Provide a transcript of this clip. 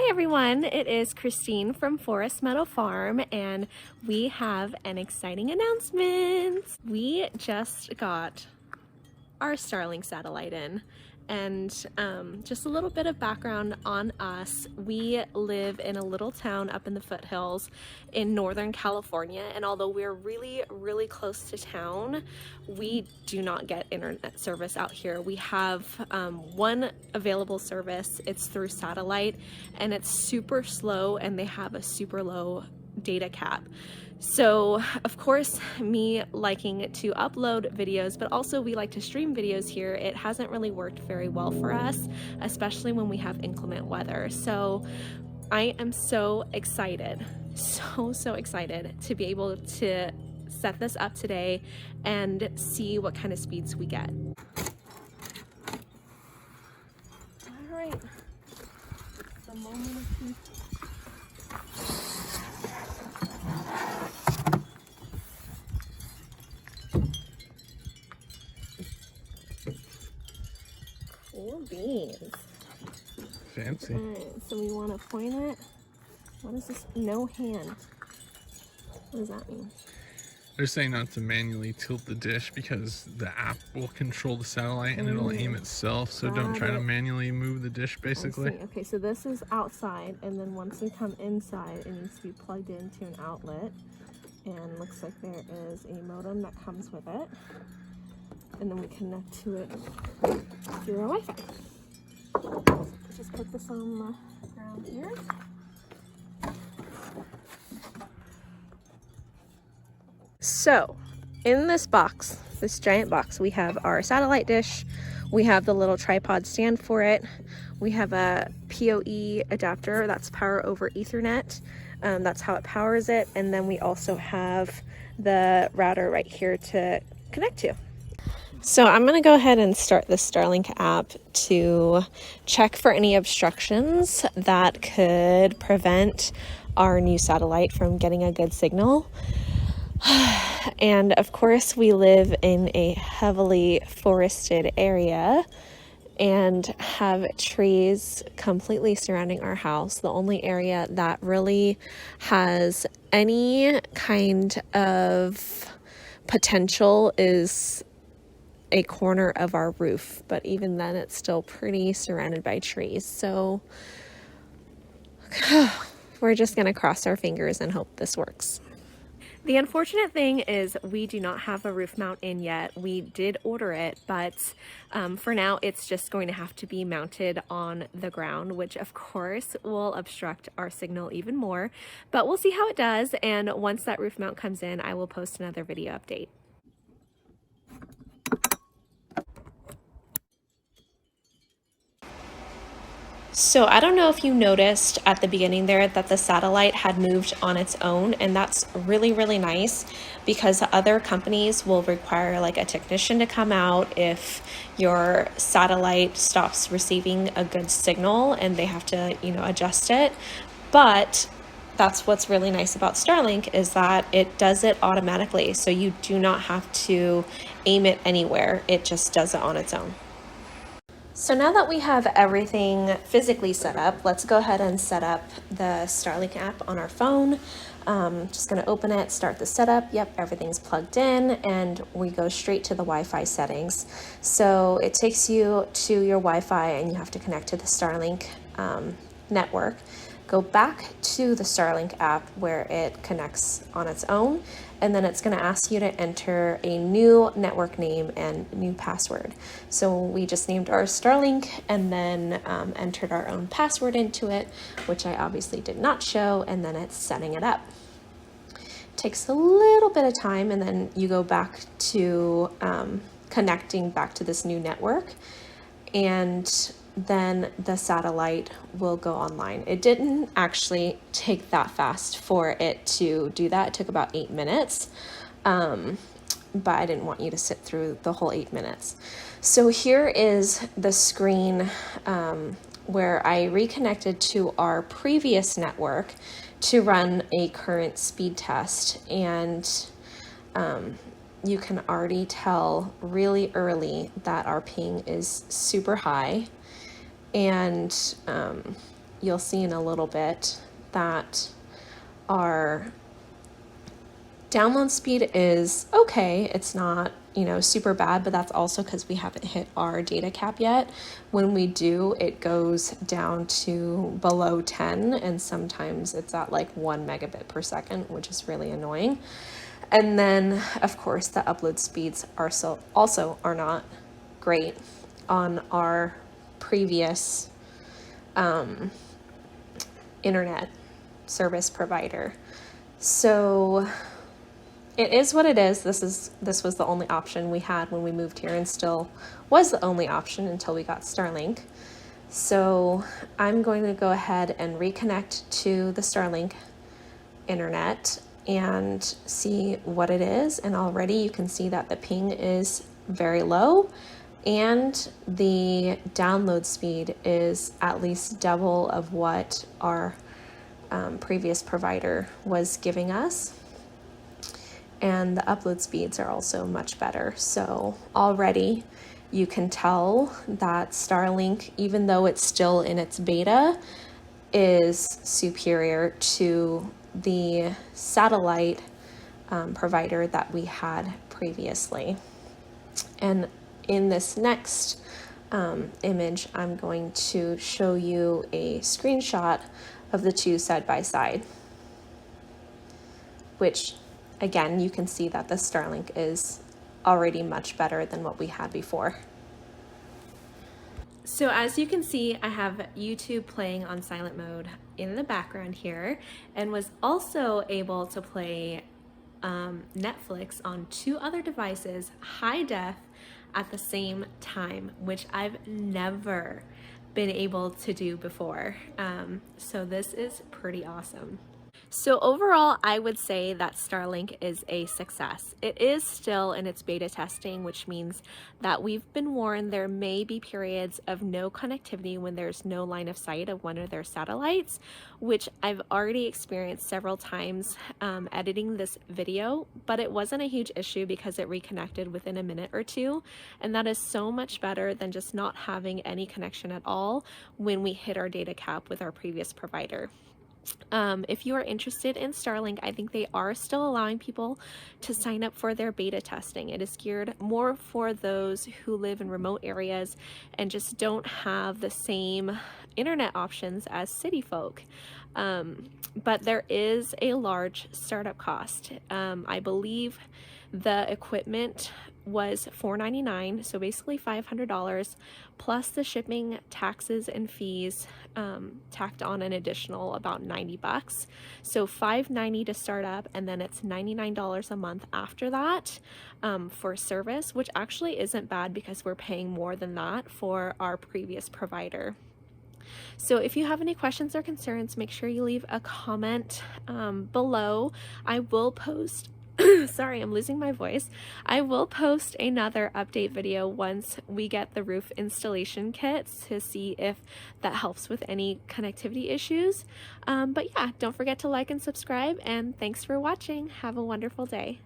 Hi everyone, it is Christine from Forest Meadow Farm and we have an exciting announcement. We just got our Starlink satellite in, and just a little bit of background on us. We live in a little town up in the foothills in Northern California, and although we're really close to town, we do not get internet service out here. We have one available service. It's through satellite and it's super slow, and they have a super low data cap. So of course, me liking to upload videos, but also we like to stream videos here, it hasn't really worked very well for us, especially when we have inclement weather. So I am so excited, so excited to be able to set this up today and see what kind of speeds we get. All right, the moment of truth. Cool beans. Fancy. Alright, so we want to point it. What is this? No hand. What does that mean? They're saying not to manually tilt the dish because the app will control the satellite and it'll aim itself. So don't try to manually move the dish, basically. Okay, so this is outside, and then once we come inside, it needs to be plugged into an outlet. And looks like there is a modem that comes with it. And then we connect to it through our Wi-Fi. Just put this on the ground here. So, in this box, this giant box, we have our satellite dish, we have the little tripod stand for it, we have a PoE adapter, that's power over Ethernet, that's how it powers it, and then we also have the router right here to connect to. So I'm going to go ahead and start the Starlink app to check for any obstructions that could prevent our new satellite from getting a good signal. And of course, we live in a heavily forested area and have trees completely surrounding our house. The only area that really has any kind of potential is a corner of our roof, but even then it's still pretty surrounded by trees. So we're just gonna cross our fingers and hope this works. The unfortunate thing is we do not have a roof mount in yet. We did order it, but for now it's just going to have to be mounted on the ground, which of course will obstruct our signal even more, but we'll see how it does. And once that roof mount comes in, I will post another video update. So I don't know if you noticed at the beginning there that the satellite had moved on its own, and that's really nice because other companies will require like a technician to come out if your satellite stops receiving a good signal and they have to, adjust it. But that's what's really nice about Starlink is that it does it automatically. So you do not have to aim it anywhere. It just does it on its own. So now that we have everything physically set up, let's go ahead and set up the Starlink app on our phone. Just gonna open it, start the setup. Yep, everything's plugged in, and we go straight to the Wi-Fi settings. So it takes you to your Wi-Fi and you have to connect to the Starlink network. Go back to the Starlink app where it connects on its own, and then it's going to ask you to enter a new network name and new password. So we just named our Starlink and then entered our own password into it, which I obviously did not show, and then it's setting it up. Takes a little bit of time, and then you go back to connecting back to this new network, and then the satellite will go online. It didn't actually take that fast for it to do that. It took about 8 minutes, but I didn't want you to sit through the whole 8 minutes. So here is the screen where I reconnected to our previous network to run a current speed test, and you can already tell really early that our ping is super high. And you'll see in a little bit that our download speed is okay. It's not, you know, super bad, but that's also because we haven't hit our data cap yet. When we do, it goes down to below 10, and sometimes it's at like 1 megabit per second, which is really annoying. And then, of course, the upload speeds are also are not great on our previous internet service provider. So it is what it is. This was the only option we had when we moved here, and still was the only option until we got Starlink. So I'm going to go ahead and reconnect to the Starlink internet and see what it is. And already you can see that the ping is very low and the download speed is at least double of what our previous provider was giving us. And the upload speeds are also much better. So already you can tell that Starlink, even though it's still in its beta, is superior to the satellite provider that we had previously. And in this next image, I'm going to show you a screenshot of the two side by side, which again, you can see that the Starlink is already much better than what we had before. So as you can see, I have YouTube playing on silent mode in the background here, and was also able to play Netflix on 2 other devices, high def, at the same time, which I've never been able to do before. So this is pretty awesome. So overall, I would say that Starlink is a success. It is still in its beta testing, which means that we've been warned there may be periods of no connectivity when there's no line of sight of one of their satellites, which I've already experienced several times editing this video, but it wasn't a huge issue because it reconnected within a minute or two, and that is so much better than just not having any connection at all when we hit our data cap with our previous provider. If you are interested in Starlink, I think they are still allowing people to sign up for their beta testing. It is geared more for those who live in remote areas and just don't have the same internet options as city folk. But there is a large startup cost. I believe the equipment was $499, so basically $500, plus the shipping, taxes, and fees tacked on an additional about $90. So $590 to start up, and then it's $99 a month after that for service, which actually isn't bad because we're paying more than that for our previous provider. So if you have any questions or concerns, make sure you leave a comment below. I will post sorry, I'm losing my voice. I will post another update video once we get the roof installation kits to see if that helps with any connectivity issues. But yeah, don't forget to like and subscribe, and thanks for watching. Have a wonderful day.